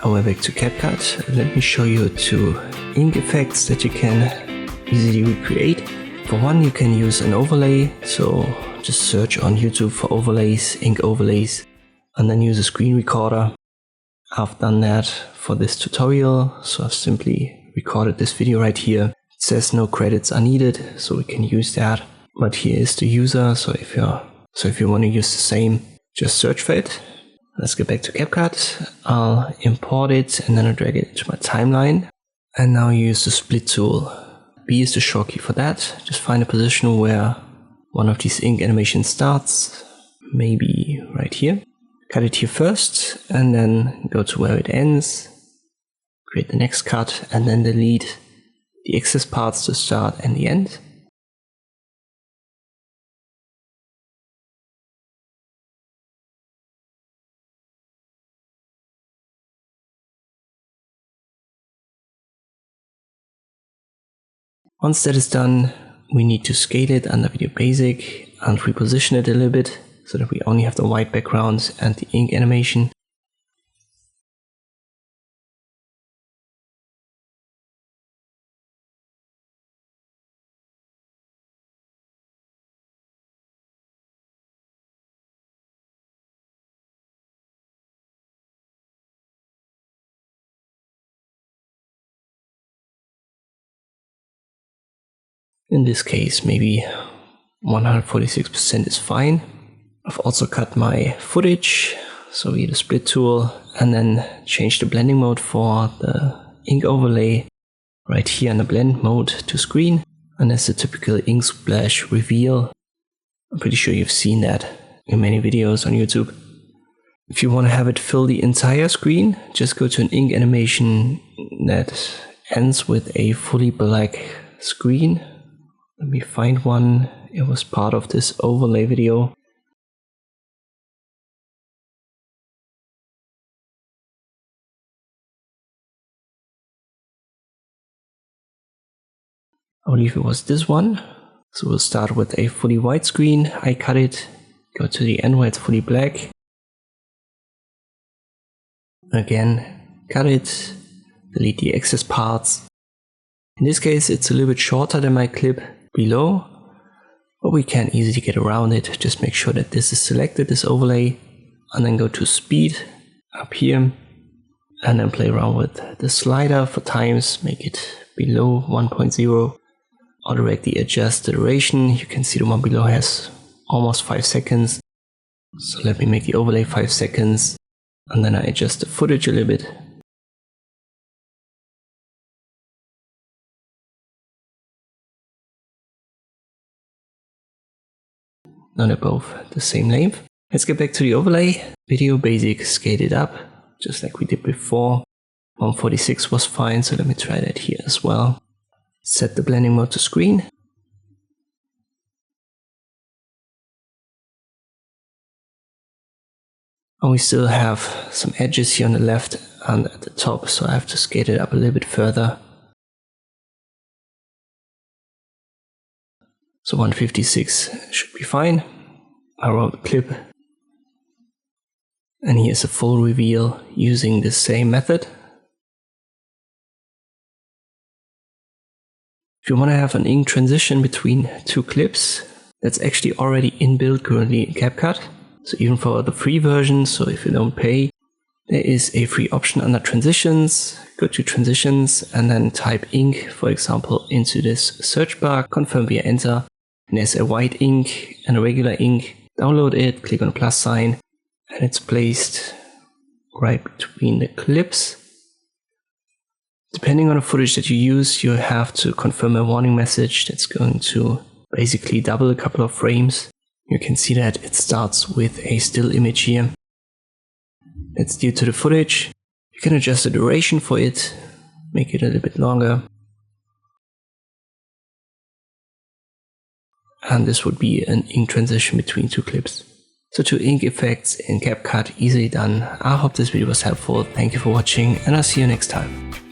And we're back to CapCut. Let me show you two ink effects that you can easily recreate. For one, you can use an overlay, so just search on YouTube for overlays, ink overlays, and then use a screen recorder. I've done that for this tutorial, so I've simply recorded this video right here. It says no credits are needed, so we can use that. But here is the user, so if you want to use the same, just search for it. Let's get back to CapCut. I'll import it and then I'll drag it into my timeline. And now use the split tool. B is the short key for that. Just find a position where one of these ink animations starts. Maybe right here. Cut it here first and then go to where it ends. Create the next cut and then delete the excess parts to start and the end. Once that is done, we need to scale it under Video Basic and reposition it a little bit so that we only have the white background and the ink animation. In this case, maybe 146% is fine. I've also cut my footage, so we hit the split tool and then change the blending mode for the ink overlay right here in the blend mode to screen. And that's the typical ink splash reveal. I'm pretty sure you've seen that in many videos on YouTube. If you want to have it fill the entire screen, just go to an ink animation that ends with a fully black screen. Let me find one. It was part of this overlay video. I believe it was this one. So we'll start with a fully white screen. I cut it, go to the end where it's fully black. Again, cut it, delete the excess parts. In this case, it's a little bit shorter than my clip below, but we can easily get around it. Just make sure that this is selected, this overlay, and then go to speed up here and then play around with the slider for times, make it below 1.0. Automatically adjust the duration. You can see the one below has almost 5 seconds. So let me make the overlay 5 seconds and then I adjust the footage a little bit. Now they're both the same length. Let's get back to the overlay. Video Basic, scale it up, just like we did before. 146 was fine, so let me try that here as well. Set the blending mode to screen. And we still have some edges here on the left and at the top, so I have to scale it up a little bit further. So 156 should be fine. I wrote the clip. And here's a full reveal using the same method. If you want to have an ink transition between two clips, that's actually already inbuilt currently in CapCut. So even for the free version, so if you don't pay, there is a free option under transitions. Go to transitions and then type ink, for example, into this search bar, confirm via enter. And there's a white ink and a regular ink. Download it, click on the plus sign, and it's placed right between the clips. Depending on the footage that you use, you have to confirm a warning message that's going to basically double a couple of frames. You can see that it starts with a still image here. It's due to the footage. You can adjust the duration for it, make it a little bit longer. And this would be an ink transition between two clips. So 2 ink effects in CapCut, easily done. I hope this video was helpful. Thank you for watching and I'll see you next time.